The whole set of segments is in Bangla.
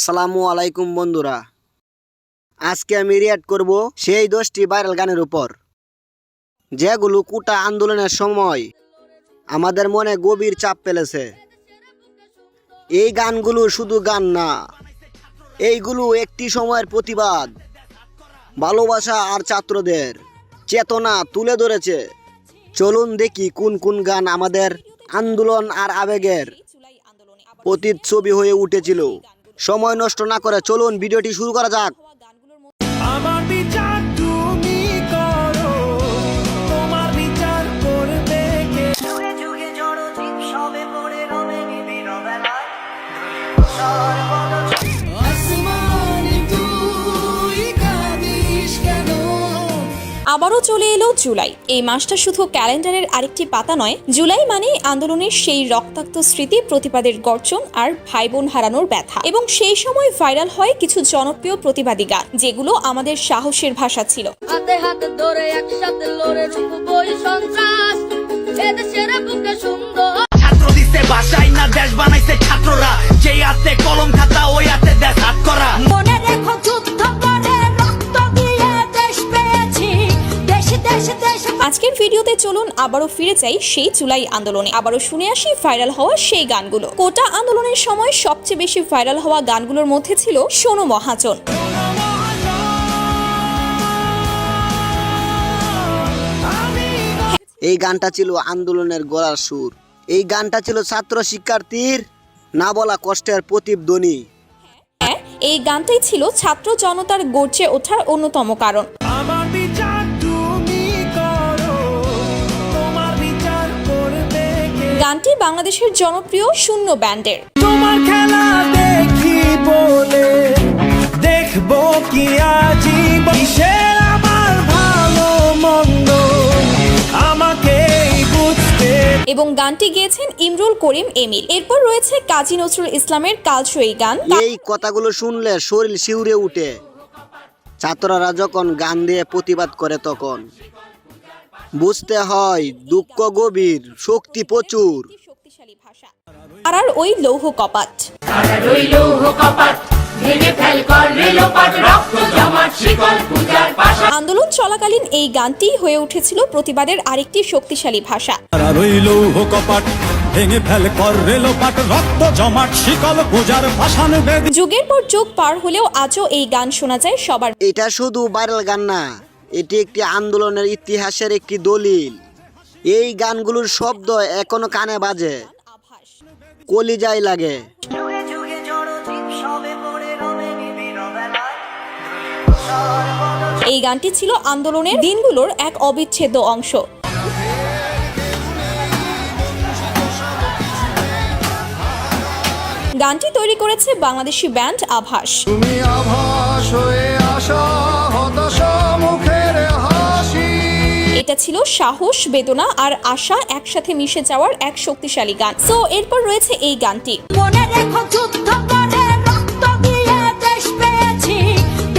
আসসালামু আলাইকুম বন্ধুরা, আজকে আমি রিয়াক্ট করব সেই 10টি ভাইরাল গানের উপর, যেগুলো কোটা আন্দোলনের সময় আমাদের মনে গভীর চাপ ফেলেছে। এই গানগুলো শুধু গান না, এইগুলো একটি সময়ের প্রতিবাদ, ভালোবাসা আর ছাত্রদের চেতনা তুলে ধরেছে। চলুন দেখি কোন কোন গান আমাদের আন্দোলন আর আবেগের প্রতিচ্ছবি হয়ে উঠেছিল। সময় নষ্ট না করে চলুন ভিডিওটি শুরু করা যাক। আমার বিচার তুমি করো, তোমার বিচার করবে কে? যুগে যুগে জড় জীব সবে পড়ে রবে নিবিড় বেলায়। আসমানে তুই কাঁদিস কেন? আবারও চলে এলো জুলাই। এই মাসটা শুধু ক্যালেন্ডারের আরেকটি পাতা নয়, জুলাই মানে আন্দোলনের সেই রক্তাক্ত স্মৃতি, প্রতিবাদের গর্জন আর ভাই বোন হারানোর ব্যথা। এবং সেই সময় ভাইরাল হয় কিছু জনপ্রিয় প্রতিবাদী গান, যেগুলো আমাদের সাহসের ভাষা ছিল। হাতে হাতে ধরে একসাথে লড়ে রুখবই সন্ত্রাস, এদেশের বুকে সুন্দর। ছাত্র দিছে ভাষাই না দেশ বানাইছে ছাত্ররা, যেই হাতে কলম খাতা ওই হাতে দেশ হাত করা। মনে রেখো যুদ্ধ করে রক্ত দিয়ে দেশ পেয়েছি, দেশে দেশে দেশে। আজকের ভিডিওতে চলুন আবারও ফিরে যাই সেই জুলাই আন্দোলনে, আবারও শুনে আসি ভাইরাল হওয়া সেই গানগুলো। কোটা আন্দোলনের সময় সবচেয়ে বেশি ভাইরাল হওয়া গানগুলোর মধ্যে ছিল শোনো মহাজন। এই গানটা ছিল আন্দোলনের গলার সুর। এই গানটা ছিল ছাত্র শিক্ষার্থীর না বলা কষ্টের প্রতিধ্বনি। হ্যাঁ, এই গানটাই ছিল ছাত্র জনতার গর্জে ওঠার অন্যতম কারণ। আমার বিচার তুমি করো, তোমার বিচার করবে কে? গানটি বাংলাদেশের জনপ্রিয় শূন্য ব্যান্ডের। তোমার খেলা দেখি বলে দেখবো কি আজীবন, কিসের আমার ভালো মন্দ আমাকে বুঝতে। এবং গানটি গেয়েছেন ইমরুল করিম এমিল। এরপর রয়েছে কাজী নজরুল ইসলামের কালজয়ী গান। এই কথাগুলো শুনলে শরীর শিউরে উঠে। ছাত্ররা যখন গান দিয়ে প্রতিবাদ করে তখন বুঝতে হয় দুঃখ গভীর, শক্তি প্রচুর। শক্তিশালী ভাষা আর ওই লৌহ কপাট। আন্দোলন চলাকালীন এই গানটি হয়ে উঠেছিল প্রতিবাদের আরেকটি শক্তিশালী ভাষা। যুগের পর যুগ পার হলেও আজও এই গান শোনা যায় সবার। এটা শুধু ভাইরাল গান না, এটি একটি আন্দোলনের ইতিহাসের একটি দলিল। এই গানগুলোর শব্দ এখনো কানে বাজে, কলিজায় লাগে। যুগে যুগে জড় জীব সবে পড়ে রবে নিবিড় বেলায়। এই গানটি ছিল আন্দোলনের দিনগুলোর এক অবিচ্ছেদ্য অংশ। গানটি তৈরি করেছে বাংলাদেশি ব্যান্ড আভাস। তুমি আভাস হয়ে আসা হতাশা মুখের হাসি। এটা ছিল সাহস, বেদনা আর আশা একসাথে মিশে যাওয়ার এক শক্তিশালী গান। সো এরপর রয়েছে এই গানটি। মনে রেখো যুদ্ধ করে রক্ত দিয়ে দেশ পেয়েছি,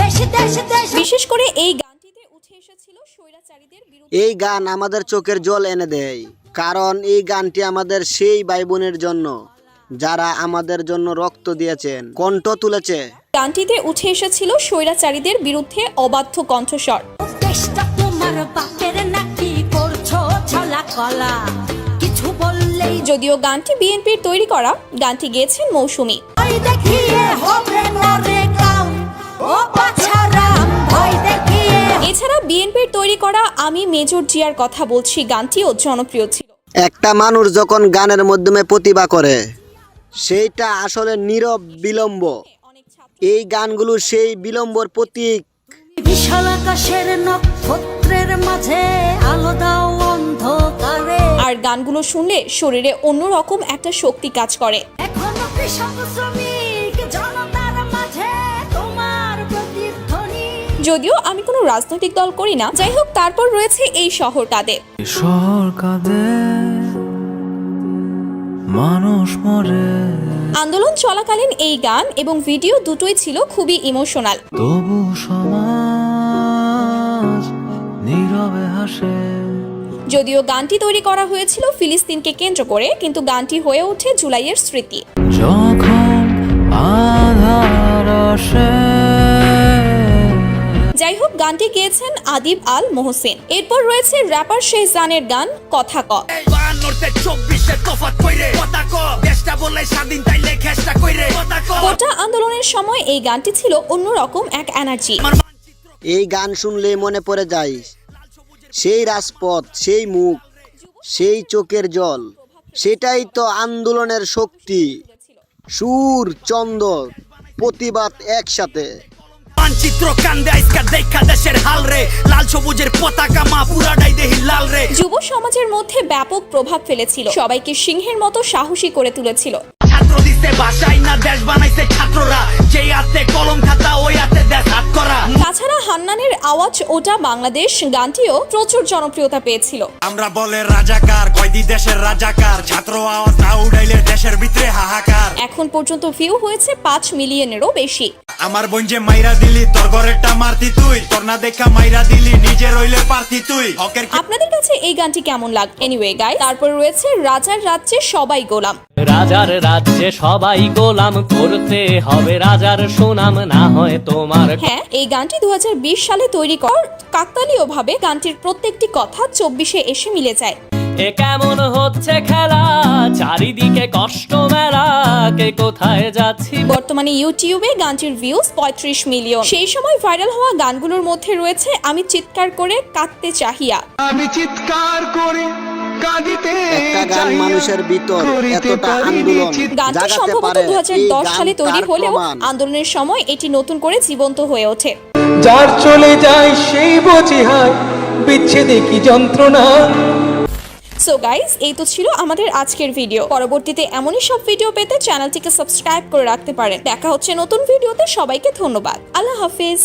দেশে দেশে দেশে। বিশেষ করে এই গানটিতে উঠে এসেছিল স্বৈরাচারীদের বিরুদ্ধে। এই গান আমাদের চোখের জল এনে দেয়, কারণ এই গানটি আমাদের সেই ভাই বোনের জন্য যারা আমাদের জন্য রক্ত দিয়েছেন, কণ্ঠ তুলেছে। গানটিতে উঠে এসেছিল স্বৈরাচারীদের বিরুদ্ধে অবাধ্য কণ্ঠস্বর। দেশটা তোমার বাপের নাকি করছো ছলা কলা, কিছু বললেই যদিও গানটি বিএনপির তৈরি করা, গানটি গেয়েছেন মৌসুমী। ভয় দেখিয়ে হবে না রে কাম, ও পাছারাম ভয় দেখিয়ে। এছাড়া বিএনপির তৈরি করা আমি মেজর জিয়ার কথা বলছি গানটিও জনপ্রিয় ছিল। একটা মানুষ যখন গানের মাধ্যমে প্রতিভা করে, সেইটা আসলে নীরব বিলম্ব। এই গানগুলো সেই বিলম্বর প্রতীক। বিশাল আকাশের নক্ষত্রের মাঝে আলো দাও অন্ধকারে। আর গানগুলো শুনলে শরীরে অন্যরকম একটা শক্তি কাজ করে। এখনো কৃষক শ্রমিক জনতার মাঝে তোমার প্রতিধ্বনি। যদিও আমি কোনো রাজনৈতিক দল করি না, যাই হোক, তারপর রয়েছে এই শহর কাঁদে। শহর কাঁদে মানুষ মরে, আন্দোলন চলাকালীন এই গান এবং ভিডিও দুটোই ছিল খুবই ইমোশনাল। তবু সমাজ নীরবে হাসে। যদিও গানটি তৈরি করা হয়েছিল ফিলিস্তিনকে কেন্দ্র করে, কিন্তু গানটি হয়ে ওঠে জুলাইয়ের স্মৃতি। যখন আধার বসে যাই হোক, গানটি গেয়েছেন আদিব আল মোহসেন। এরপর রয়েছে র্যাপার শেহজানের গান কথা ক। কোটা আন্দোলনের সময় এই গানটি ছিল অন্যরকম এক এনার্জি। এই গান শুনলে মনে পড়ে যায় সেই রাজপথ, সেই মুখ, সেই চোখের জল। সেটাই তো আন্দোলনের শক্তি। সুর, ছন্দ, প্রতিবাদ একসাথে। মানচিত্র কান্দে আইসকা দেখা দেশের হাল রে, লাল সবুজের পতাকা মা পুরাটাই দেহি লাল রে। যুব সমাজের মধ্যে ব্যাপক প্রভাব ফেলেছিল, সবাইকে সিংহের মতো সাহসী করে তুলেছিল। ছাত্র দিতে ভাষাই না দেশ বানাইছে ছাত্ররা, যেই হাতে কলম খাতা ওই হাতে দেশ হাত করা। তাছাড়া হান্নানের আওয়াজ ওটা বাংলাদেশ গানটিও প্রচুর জনপ্রিয়তা পেয়েছিল। আমরা বলে রাজাকার, কয়দি দেশের রাজাকার, ছাত্র আওয়াজ না উড়াইলে দেশের ভিতরে হাহাকার। এখন পর্যন্ত ভিউ হয়েছে 5 মিলিয়নেরও বেশি। আমার বোন যে মাইরা দিলি, তোর ঘরেরটা মারতি তুই, তোর না দেখা মাইরা দিলি, নিজে রইলে পারতি তুই। হকের আপনাদের কাছে এই গানটি কেমন লাগে? এনিওয়ে গাইস, তারপর রয়েছে রাজার রাজ্যে সবাই গোলাম। রাজার রাজ্যে সবাই গোলাম, করতে হবে রাজার সুনাম, না হয় তোমার। হ্যাঁ, এই গানটি 2020 সালে তৈরি কর। কাকতালীয়ভাবে গানটির প্রত্যেকটি কথা 24-এ এসে মিলে যায়। এ কেমন হচ্ছে খেলা, চারিদিকে কষ্ট মেলা, কে কোথায় যাচ্ছি। বর্তমানে ইউটিউবে গানটির ভিউজ 35 মিলিয়ন। সেই সময় ভাইরাল হওয়া গানগুলোর মধ্যে রয়েছে আমি চিৎকার করে কাঁদতে চাহিয়া। আমি চিৎকার করে কাঁদিতে একটা গান মানুষের ভিতর এতটা আন্দোলন গানটি জাগাতে সম্ভবত পারে। 2010 এই সালে গান তৈরি তার হলেও প্রমাণ। আন্দোলনের সময় এটি নতুন করে জীবন্ত হয়ে ওঠে। যার চলে যায় সেই বোঝে হয় বিচ্ছেদে কি যন্ত্রণা। সো গাইস, এই তো ছিল আমাদের আজকের ভিডিও। পরবর্তীতে এমনই সব ভিডিও পেতে চ্যানেলটিকে সাবস্ক্রাইব করে রাখতে পারেন। দেখা হচ্ছে নতুন ভিডিওতে। সবাইকে ধন্যবাদ। আল্লাহ হাফেজ।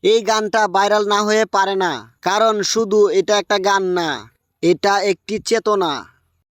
এই গানটা ভাইরাল না হয়ে পারে না, কারণ শুধু এটা একটা গান না, এটা একটি চেতনা।